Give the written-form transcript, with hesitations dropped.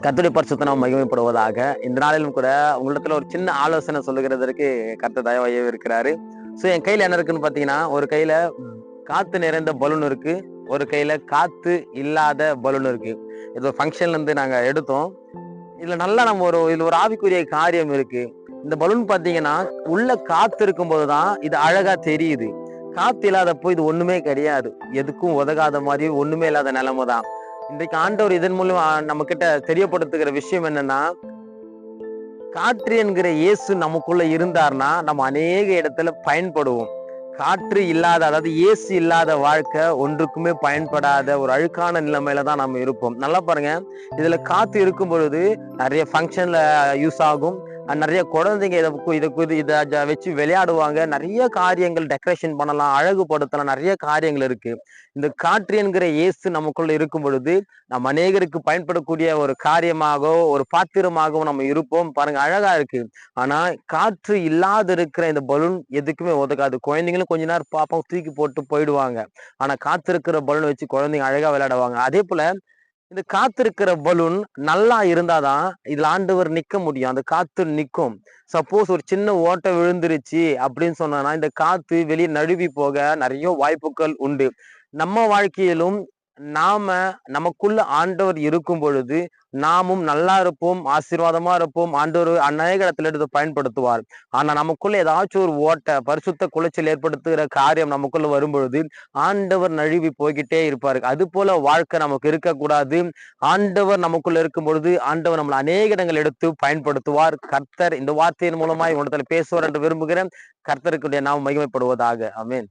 கர்த்தருடைய பரிசுத்த நாமம் மகிமைப்படுவதாக. இந்த நாளிலும் கூட உங்களிடத்துல ஒரு சின்ன ஆலோசனை சொல்லுகிறதற்கு கர்த்தர் தயவாக இருக்கிறாரு. என் கையில என்ன இருக்குன்னு பாத்தீங்கன்னா, ஒரு கையில காத்து நிறைந்த பலூன் இருக்கு, ஒரு கையில காத்து இல்லாத பலூன் இருக்கு. இது ஃபங்க்ஷன்ல இருந்து நாங்க எடுத்தோம். இதுல நல்லா இதுல ஒரு ஆவிக்குரிய காரியம் இருக்கு. இந்த பலூன் பாத்தீங்கன்னா, உள்ள காத்து இருக்கும் போதுதான் இது அழகா தெரியுது. காத்து இல்லாதப்போ இது ஒண்ணுமே கிடையாது. எதுக்கும் உதகாத மாதிரி ஒண்ணுமே இல்லாத நிலைமை தான். இன்றைக்கு ஆண்டவர் இதன் மூலம் நம்ம கிட்ட தெரியப்படுத்துகிற விஷயம் என்னன்னா, காற்று என்கிற இயேசு நமக்குள்ள இருந்தார்னா நம்ம அநேக இடத்துல பயன்படுவோம். காற்று இல்லாத, அதாவது இயேசு இல்லாத வாழ்க்கை ஒன்றுக்குமே பயன்படாத ஒரு அழுக்கான நிலைமையில தான் நம்ம இருப்போம். நல்லா பாருங்க, இதுல காத்து இருக்கும் பொழுது நிறைய ஃபங்க்ஷன்ல யூஸ் ஆகும். நிறைய குழந்தைங்க இதை வச்சு விளையாடுவாங்க. நிறைய காரியங்கள் டெக்கரேஷன் பண்ணலாம், அழகுபடுத்தலாம், நிறைய காரியங்கள் இருக்கு. இந்த காற்று என்கிற இயேசு நமக்குள்ள இருக்கும் பொழுது நம்ம அநேகருக்கு பயன்படக்கூடிய ஒரு காரியமாகவும் ஒரு பாத்திரமாகவும் நம்ம இருப்போம். பாருங்க, அழகா இருக்கு. ஆனா காற்று இல்லாத இருக்கிற இந்த பலூன் எதுக்குமே உதகாது. குழந்தைங்களும் கொஞ்ச நேரம் பார்ப்போம், தூக்கி போட்டு போயிடுவாங்க. ஆனா காத்து இருக்கிற பலூன் வச்சு குழந்தைங்க அழகா விளையாடுவாங்க. அதே போல இந்த காத்திருக்கிற பலூன் நல்லா இருந்தாதான் இதுல ஆண்டவர் நிக்க முடியும். அந்த காத்து நிக்கும். சப்போஸ் ஒரு சின்ன ஓட்டை விழுந்துருச்சு அப்படின்னு சொன்னா இந்த காத்து வெளியே நழுவி போக நிறைய வாய்ப்புகள் உண்டு. நம்ம வாழ்க்கையிலும் நமக்குள்ள ஆண்டவர் இருக்கும் பொழுது நாமும் நல்லா இருப்போம், ஆசீர்வாதமா இருப்போம். ஆண்டவர் அநேக இடத்துல எடுத்து பயன்படுத்துவார். ஆனா நமக்குள்ள ஏதாச்சும் ஒரு ஓட்டை, பரிசுத்த குலைச்சல் ஏற்படுத்துகிற காரியம் நமக்குள்ள வரும் பொழுது ஆண்டவர் நழுவி போய்கிட்டே இருப்பாரு. அது போல வாழ்க்கை நமக்கு இருக்கக்கூடாது. ஆண்டவர் நமக்குள்ள இருக்கும் பொழுது ஆண்டவர் நம்மளை அநேக இடங்கள் எடுத்து பயன்படுத்துவார். கர்த்தர் இந்த வார்த்தையின் மூலமாய் உங்களிடத்துல பேசுவார் என்று விரும்புகிறேன். கர்த்தருக்குடைய நாம் மகிமைப்படுவதாக. ஆமென்.